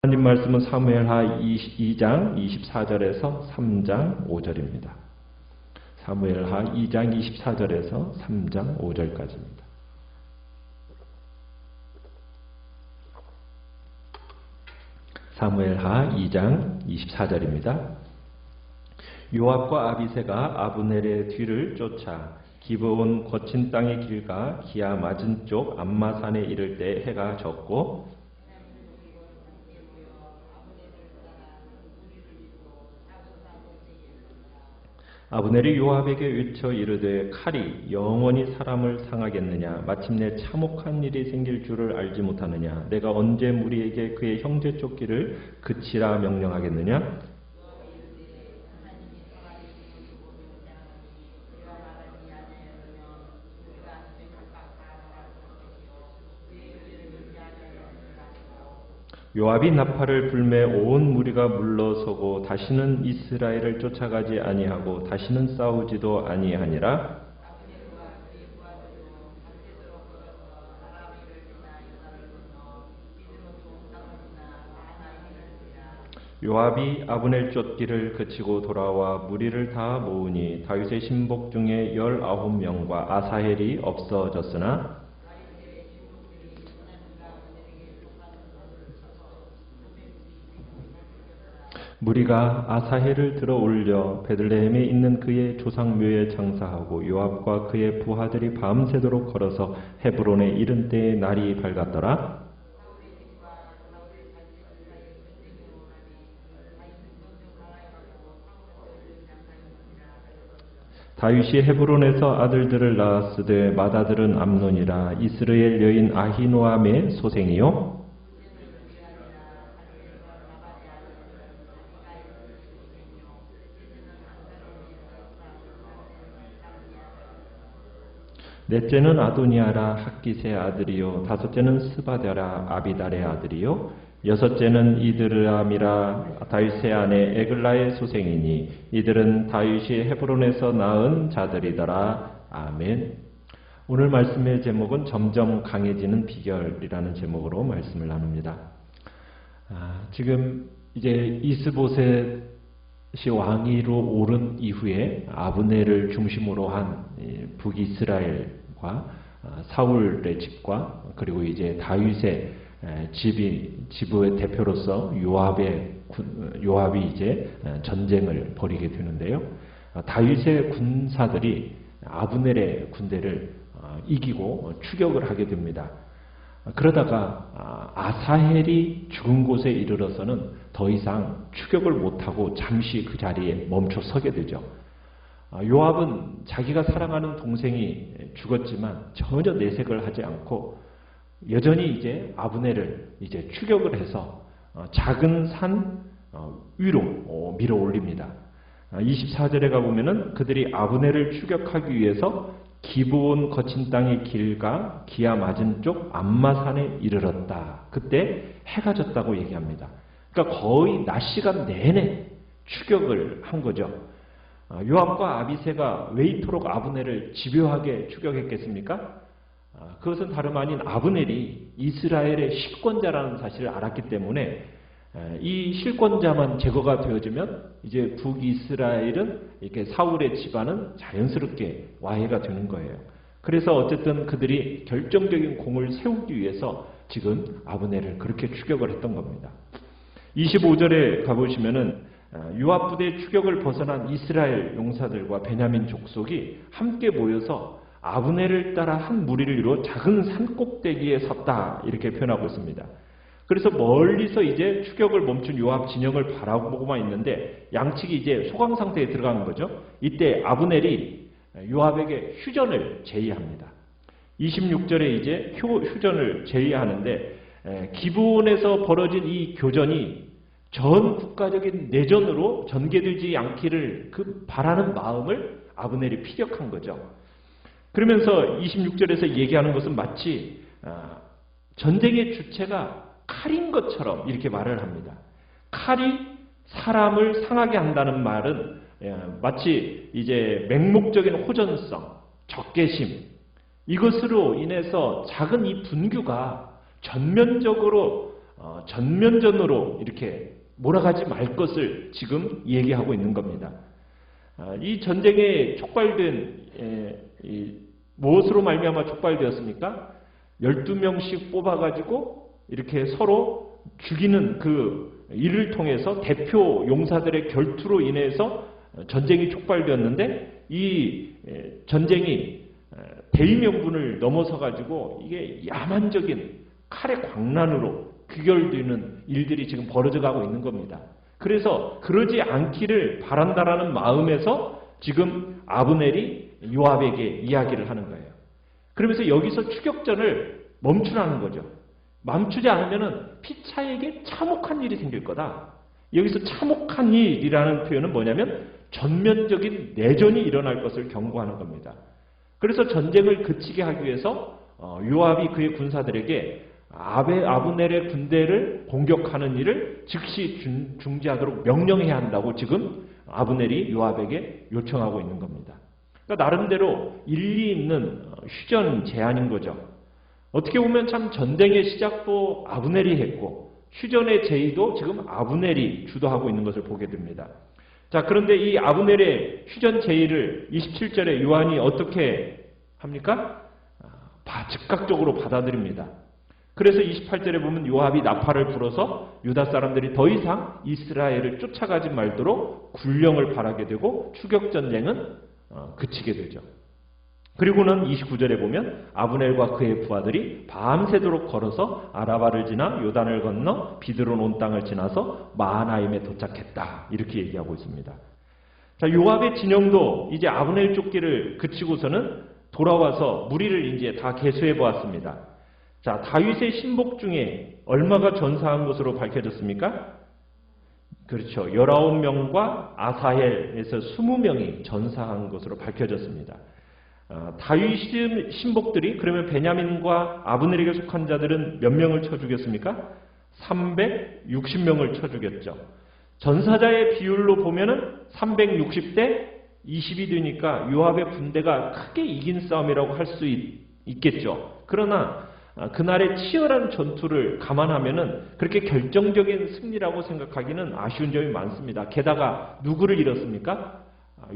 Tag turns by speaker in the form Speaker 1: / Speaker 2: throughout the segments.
Speaker 1: 하나님 말씀은 사무엘하 2장 24절에서 3장 5절입니다. 사무엘하 2장 24절에서 3장 5절까지입니다. 사무엘하 2장 24절입니다. 요압과 아비새가 아브넬의 뒤를 쫓아 기브온 거친 땅의 길과 기아 맞은 쪽 암마산에 이를 때 해가 졌고 아브넬이 요압에게 외쳐 이르되 칼이 영원히 사람을 상하겠느냐 마침내 참혹한 일이 생길 줄을 알지 못하느냐 내가 언제 무리에게 그의 형제 쫓기를 그치라 명령하겠느냐 요압이 나팔을 불매 온 무리가 물러서고 다시는 이스라엘을 쫓아가지 아니하고 다시는 싸우지도 아니하니라. 요압이 아브넬 쫓기를 그치고 돌아와 무리를 다 모으니 다윗의 신복 중에 19명과 아사헬이 없어졌으나 무리가 아사헬을 들어 올려 베들레헴에 있는 그의 조상묘에 장사하고 요압과 그의 부하들이 밤새도록 걸어서 헤브론에 이른 때에 날이 밝았더라. 다윗이 헤브론에서 아들들을 낳았으되 맏아들은 암논이라 이스라엘 여인 아히노암의 소생이요 넷째는 아도니아라 학기스의 아들이요 다섯째는 스바랴라 아비달의 아들이요 여섯째는 이드람이라 다윗의 아내 에글라의 소생이니 이들은 다윗이 헤브론에서 낳은 자들이더라. 아멘. 오늘 말씀의 제목은 점점 강해지는 비결이라는 제목으로 말씀을 나눕니다. 지금 이제 이스보셋이 왕위로 오른 이후에 아브넬을 중심으로 한 북이스라엘과 사울의 집과 그리고 이제 다윗의 지부의 대표로서 요압이 이제 전쟁을 벌이게 되는데요. 다윗의 군사들이 아브넬의 군대를 이기고 추격을 하게 됩니다. 그러다가 아사헬이 죽은 곳에 이르러서는 더 이상 추격을 못하고 잠시 그 자리에 멈춰 서게 되죠. 요압은 자기가 사랑하는 동생이 죽었지만 전혀 내색을 하지 않고 여전히 이제 아브넬을 이제 추격을 해서 작은 산 위로 밀어 올립니다. 24절에 가보면은 그들이 아브넬을 추격하기 위해서 기브온 거친 땅의 길과 기아 맞은 쪽 암마산에 이르렀다. 그때 해가 졌다고 얘기합니다. 그러니까 거의 낮 시간 내내 추격을 한 거죠. 요압과 아비새가 왜 이토록 아브넬을 집요하게 추격했겠습니까? 그것은 다름 아닌 아브넬이 이스라엘의 실권자라는 사실을 알았기 때문에 이 실권자만 제거가 되어지면 이제 북이스라엘은 이렇게 사울의 집안은 자연스럽게 와해가 되는 거예요. 그래서 어쨌든 그들이 결정적인 공을 세우기 위해서 지금 아브넬을 그렇게 추격을 했던 겁니다. 25절에 가보시면은 요압 부대의 추격을 벗어난 이스라엘 용사들과 베냐민 족속이 함께 모여서 아브넬을 따라 한 무리를 이루어 작은 산 꼭대기에 섰다 이렇게 표현하고 있습니다. 그래서 멀리서 이제 추격을 멈춘 요압 진영을 바라보고만 있는데 양측이 이제 소강 상태에 들어가는 거죠. 이때 아브넬이 요압에게 휴전을 제의합니다. 26절에 이제 휴전을 제의하는데 기브온에서 벌어진 이 교전이 전 국가적인 내전으로 전개되지 않기를 그 바라는 마음을 아브넬이 피력한 거죠. 그러면서 26절에서 얘기하는 것은 마치 전쟁의 주체가 칼인 것처럼 이렇게 말을 합니다. 칼이 사람을 상하게 한다는 말은 마치 이제 맹목적인 호전성, 적개심 이것으로 인해서 작은 이 분규가 전면적으로 전면전으로 이렇게 몰아가지 말 것을 지금 얘기하고 있는 겁니다. 이 전쟁에 무엇으로 말미암아 촉발되었습니까? 12명씩 뽑아가지고 이렇게 서로 죽이는 그 일을 통해서 대표 용사들의 결투로 인해서 전쟁이 촉발되었는데, 이 전쟁이 대의명분을 넘어서가지고 이게 야만적인 칼의 광란으로 귀결되는 일들이 지금 벌어져가고 있는 겁니다. 그래서 그러지 않기를 바란다라는 마음에서 지금 아브넬이 요압에게 이야기를 하는 거예요. 그러면서 여기서 추격전을 멈추라는 거죠. 멈추지 않으면 피차에게 참혹한 일이 생길 거다. 여기서 참혹한 일이라는 표현은 뭐냐면 전면적인 내전이 일어날 것을 경고하는 겁니다. 그래서 전쟁을 그치게 하기 위해서 요압이 그의 군사들에게 아브넬의 군대를 공격하는 일을 즉시 중지하도록 명령해야 한다고 지금 아브넬이 요압에게 요청하고 있는 겁니다. 그러니까 나름대로 일리 있는 휴전 제안인 거죠. 어떻게 보면 참 전쟁의 시작도 아브넬이 했고 휴전의 제의도 지금 아브넬이 주도하고 있는 것을 보게 됩니다. 자, 그런데 이 아브넬의 휴전 제의를 27절에 요한이 어떻게 합니까? 즉각적으로 받아들입니다. 그래서 28절에 보면 요압이 나팔을 불어서 유다 사람들이 더 이상 이스라엘을 쫓아가지 말도록 군령을 바라게 되고 추격전쟁은 그치게 되죠. 그리고는 29절에 보면 아브넬과 그의 부하들이 밤새도록 걸어서 아라바를 지나 요단을 건너 비드론 온 땅을 지나서 마하나임에 도착했다. 이렇게 얘기하고 있습니다. 자, 요압의 진영도 이제 아브넬 쫓기를 그치고서는 돌아와서 무리를 이제 다 계수해 보았습니다. 자, 다윗의 신복 중에 얼마가 전사한 것으로 밝혀졌습니까? 그렇죠. 19명과 아사헬에서 20명이 전사한 것으로 밝혀졌습니다. 다윗의 신복들이 그러면 베냐민과 아브넬에게 속한 자들은 몇 명을 쳐 죽였습니까? 360명을 쳐 죽였죠. 전사자의 비율로 보면은 360대 20이 되니까 요압의 군대가 크게 이긴 싸움이라고 할 수 있겠죠. 그러나 그날의 치열한 전투를 감안하면은 그렇게 결정적인 승리라고 생각하기는 아쉬운 점이 많습니다. 게다가 누구를 잃었습니까?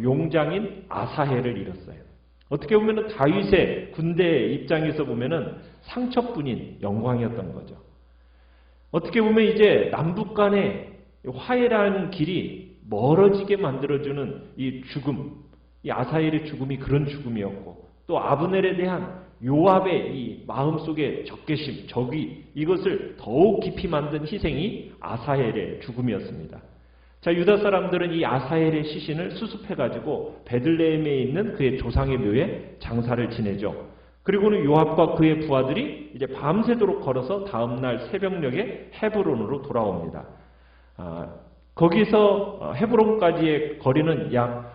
Speaker 1: 용장인 아사헬을 잃었어요. 어떻게 보면은 다윗의 군대 입장에서 보면은 상처뿐인 영광이었던 거죠. 어떻게 보면 이제 남북 간의 화해라는 길이 멀어지게 만들어주는 이 죽음, 이 아사헬의 죽음이 그런 죽음이었고, 또 아브넬에 대한 요압의 이 마음속의 적개심, 적이, 이것을 더욱 깊이 만든 희생이 아사헬의 죽음이었습니다. 자, 유다 사람들은 이 아사헬의 시신을 수습해가지고 베들레헴에 있는 그의 조상의 묘에 장사를 지내죠. 그리고는 요압과 그의 부하들이 이제 밤새도록 걸어서 다음날 새벽녘에 헤브론으로 돌아옵니다. 거기서 헤브론까지의 거리는 약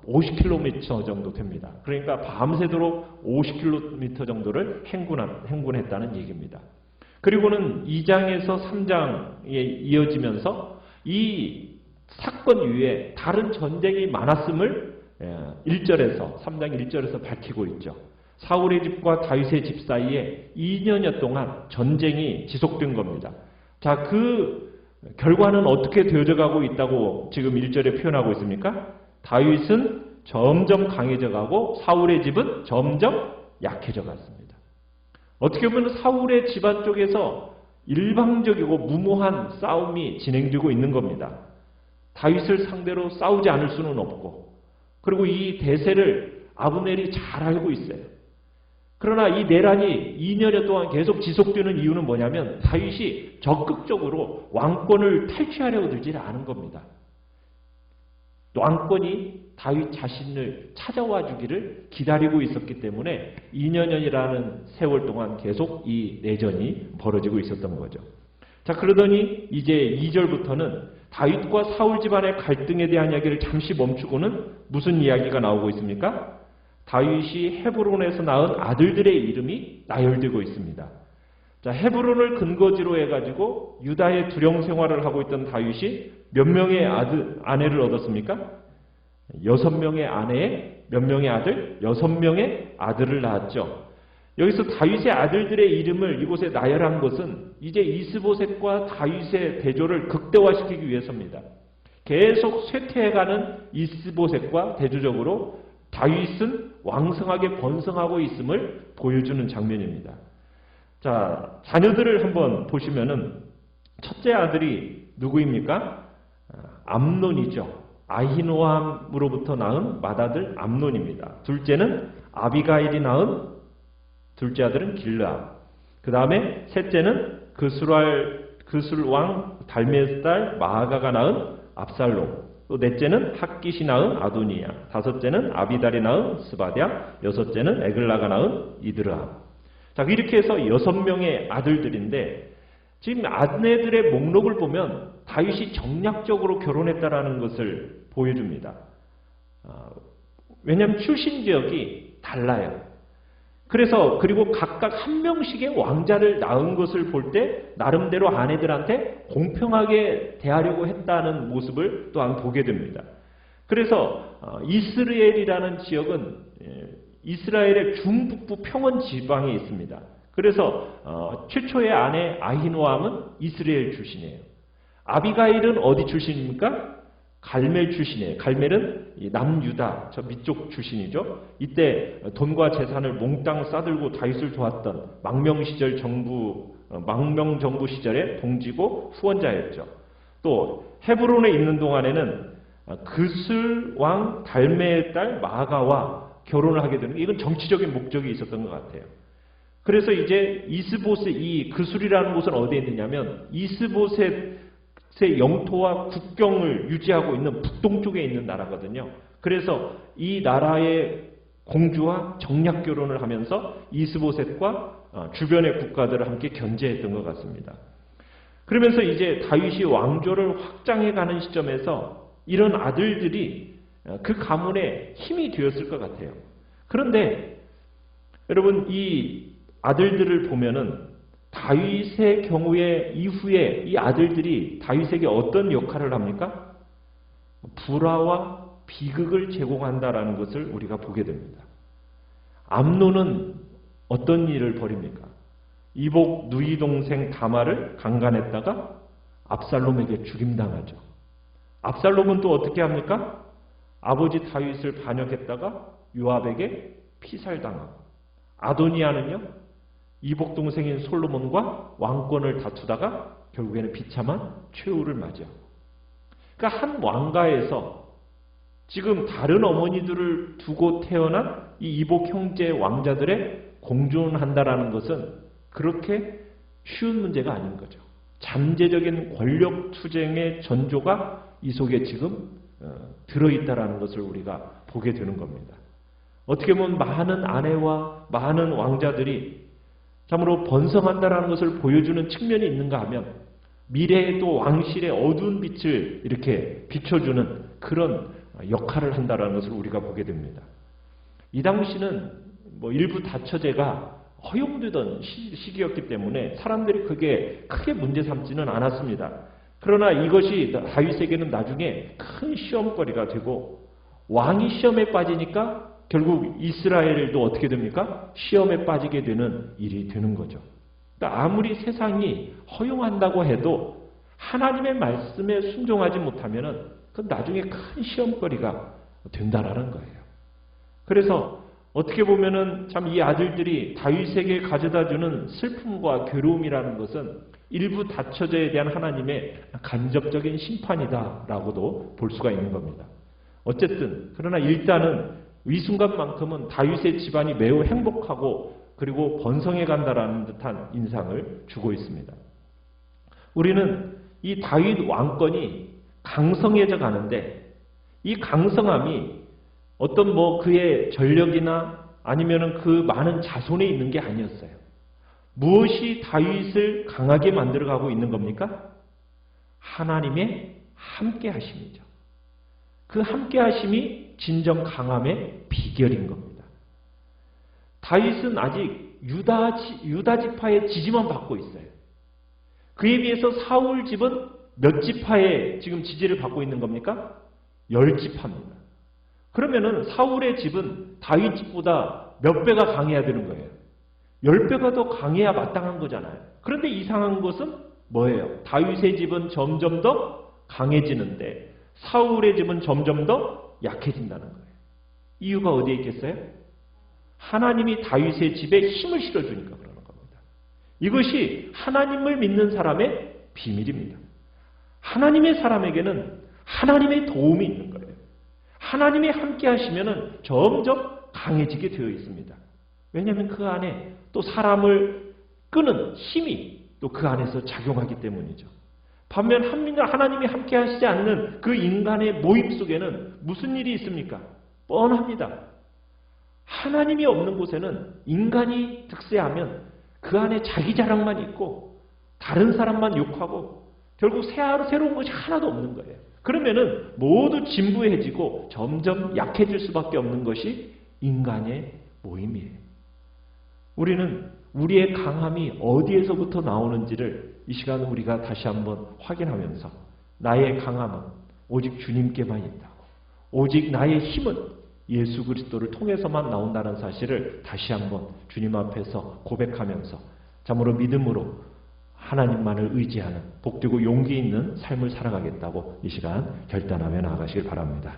Speaker 1: 50km 정도 됩니다. 그러니까 밤새도록 50km 정도를 행군했다는 얘기입니다. 그리고는 2장에서 3장에 이어지면서 이 사건 이후에 다른 전쟁이 많았음을 1절에서 3장 1절에서 밝히고 있죠. 사울의 집과 다윗의 집 사이에 2년여 동안 전쟁이 지속된 겁니다. 자, 그 결과는 어떻게 되어져 가고 있다고 지금 1절에 표현하고 있습니까? 다윗은 점점 강해져 가고 사울의 집은 점점 약해져 갔습니다. 어떻게 보면 사울의 집안 쪽에서 일방적이고 무모한 싸움이 진행되고 있는 겁니다. 다윗을 상대로 싸우지 않을 수는 없고, 그리고 이 대세를 아브넬이 잘 알고 있어요. 그러나 이 내란이 2년여 동안 계속 지속되는 이유는 뭐냐면 다윗이 적극적으로 왕권을 탈취하려고 들지 않은 겁니다. 왕권이 다윗 자신을 찾아와 주기를 기다리고 있었기 때문에 2년여라는 세월 동안 계속 이 내전이 벌어지고 있었던 거죠. 자, 그러더니 이제 2절부터는 다윗과 사울 집안의 갈등에 대한 이야기를 잠시 멈추고는 무슨 이야기가 나오고 있습니까? 다윗이 헤브론에서 낳은 아들들의 이름이 나열되고 있습니다. 자, 헤브론을 근거지로 해가지고 유다의 두령 생활을 하고 있던 다윗이 몇 명의 아내를 얻었습니까? 6명의 아내에 몇 명의 아들? 6명의 아들을 낳았죠. 여기서 다윗의 아들들의 이름을 이곳에 나열한 것은 이제 이스보셋과 다윗의 대조를 극대화시키기 위해서입니다. 계속 쇠퇴해가는 이스보셋과 대조적으로 다윗은 왕성하게 번성하고 있음을 보여주는 장면입니다. 자, 자녀들을 한번 보시면은 첫째 아들이 누구입니까? 암논이죠. 아히노암으로부터 낳은 맏아들 암논입니다. 둘째는 아비가일이 낳은 둘째 아들은 길르암. 그 다음에 셋째는 그술왕 달메의 딸 마아가가 낳은 압살롬. 또 넷째는 핫깃이 낳은 아도니야. 다섯째는 아비달이 낳은 스바랴. 여섯째는 에글라가 낳은 이드르암. 자, 이렇게 해서 6명의 아들들인데 지금 아내들의 목록을 보면 다윗이 정략적으로 결혼했다라는 것을 보여줍니다. 왜냐하면 출신 지역이 달라요. 그래서 그리고 각각 한 명씩의 왕자를 낳은 것을 볼 때 나름대로 아내들한테 공평하게 대하려고 했다는 모습을 또한 보게 됩니다. 그래서 이스라엘이라는 지역은 이스라엘의 중북부 평원 지방에 있습니다. 그래서 최초의 아내 아히노암은 이스라엘 출신이에요. 아비가일은 어디 출신입니까? 갈멜 출신이에요. 갈멜은 남유다, 저 밑쪽 출신이죠. 이때 돈과 재산을 몽땅 싸들고 다윗을 도왔던 망명정부 시절의 동지고 후원자였죠. 또 헤브론에 있는 동안에는 그술 왕 달메의 딸 마아가와 결혼을 하게 되는 게 이건 정치적인 목적이 있었던 것 같아요. 그래서 이제 이스보셋, 이 그술이라는 곳은 어디에 있느냐면 이스보셋의 영토와 국경을 유지하고 있는 북동쪽에 있는 나라거든요. 그래서 이 나라의 공주와 정략 결혼을 하면서 이스보셋과 주변의 국가들을 함께 견제했던 것 같습니다. 그러면서 이제 다윗이 왕조를 확장해가는 시점에서 이런 아들들이 그 가문의 힘이 되었을 것 같아요. 그런데 여러분, 이 아들들을 보면은 다윗의 경우에 이후에 이 아들들이 다윗에게 어떤 역할을 합니까? 불화와 비극을 제공한다라는 것을 우리가 보게 됩니다. 암논은 어떤 일을 벌입니까? 이복 누이 동생 다말을 강간했다가 압살롬에게 죽임당하죠. 압살롬은 또 어떻게 합니까? 아버지 다윗을 반역했다가 요압에게 피살당하고, 아도니아는요 이복 동생인 솔로몬과 왕권을 다투다가 결국에는 비참한 최후를 맞이하고. 그러니까 한 왕가에서 지금 다른 어머니들을 두고 태어난 이 이복 형제 왕자들의 공존한다라는 것은 그렇게 쉬운 문제가 아닌 거죠. 잠재적인 권력 투쟁의 전조가 이 속에 지금 들어있다라는 것을 우리가 보게 되는 겁니다. 어떻게 보면 많은 아내와 많은 왕자들이 참으로 번성한다라는 것을 보여주는 측면이 있는가 하면 미래의 또 왕실의 어두운 빛을 이렇게 비춰주는 그런 역할을 한다라는 것을 우리가 보게 됩니다. 이 당시는 일부 다처제가 허용되던 시기였기 때문에 사람들이 그게 크게 문제 삼지는 않았습니다. 그러나 이것이 다윗에게는 나중에 큰 시험거리가 되고, 왕이 시험에 빠지니까 결국 이스라엘도 어떻게 됩니까? 시험에 빠지게 되는 일이 되는 거죠. 그러니까 아무리 세상이 허용한다고 해도 하나님의 말씀에 순종하지 못하면 그건 나중에 큰 시험거리가 된다라는 거예요. 그래서 어떻게 보면은 참 이 아들들이 다윗에게 가져다주는 슬픔과 괴로움이라는 것은 일부 다처제에 대한 하나님의 간접적인 심판이다라고도 볼 수가 있는 겁니다. 어쨌든 그러나 일단은 이 순간만큼은 다윗의 집안이 매우 행복하고 그리고 번성해 간다라는 듯한 인상을 주고 있습니다. 우리는 이 다윗 왕권이 강성해져 가는데 이 강성함이 어떤 그의 전력이나 아니면은 그 많은 자손에 있는 게 아니었어요. 무엇이 다윗을 강하게 만들어가고 있는 겁니까? 하나님의 함께 하심이죠. 그 함께 하심이 진정 강함의 비결인 겁니다. 다윗은 아직 유다 지파의 지지만 받고 있어요. 그에 비해서 사울 집은 몇 지파의 지금 지지를 받고 있는 겁니까? 10지파입니다. 그러면은 사울의 집은 다윗 집보다 몇 배가 강해야 되는 거예요. 10배가 더 강해야 마땅한 거잖아요. 그런데 이상한 것은 뭐예요? 다윗의 집은 점점 더 강해지는데 사울의 집은 점점 더 약해진다는 거예요. 이유가 어디에 있겠어요? 하나님이 다윗의 집에 힘을 실어주니까 그러는 겁니다. 이것이 하나님을 믿는 사람의 비밀입니다. 하나님의 사람에게는 하나님의 도움이 있는 거예요. 하나님이 함께 하시면 점점 강해지게 되어 있습니다. 왜냐하면 그 안에 또 사람을 끄는 힘이 또 그 안에서 작용하기 때문이죠. 반면 하나님이 함께 하시지 않는 그 인간의 모임 속에는 무슨 일이 있습니까? 뻔합니다. 하나님이 없는 곳에는 인간이 득세하면 그 안에 자기 자랑만 있고 다른 사람만 욕하고 결국 새로운 것이 하나도 없는 거예요. 그러면은 모두 진부해지고 점점 약해질 수밖에 없는 것이 인간의 모임이에요. 우리는 우리의 강함이 어디에서부터 나오는지를 이 시간 우리가 다시 한번 확인하면서 나의 강함은 오직 주님께만 있다고, 오직 나의 힘은 예수 그리스도를 통해서만 나온다는 사실을 다시 한번 주님 앞에서 고백하면서 참으로 믿음으로 하나님만을 의지하는 복되고 용기 있는 삶을 살아가겠다고 이 시간 결단하며 나아가시길 바랍니다.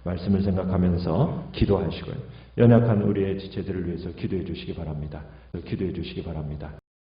Speaker 1: 말씀을 생각하면서 기도하시고요. 연약한 우리의 지체들을 위해서 기도해 주시기 바랍니다. 기도해 주시기 바랍니다.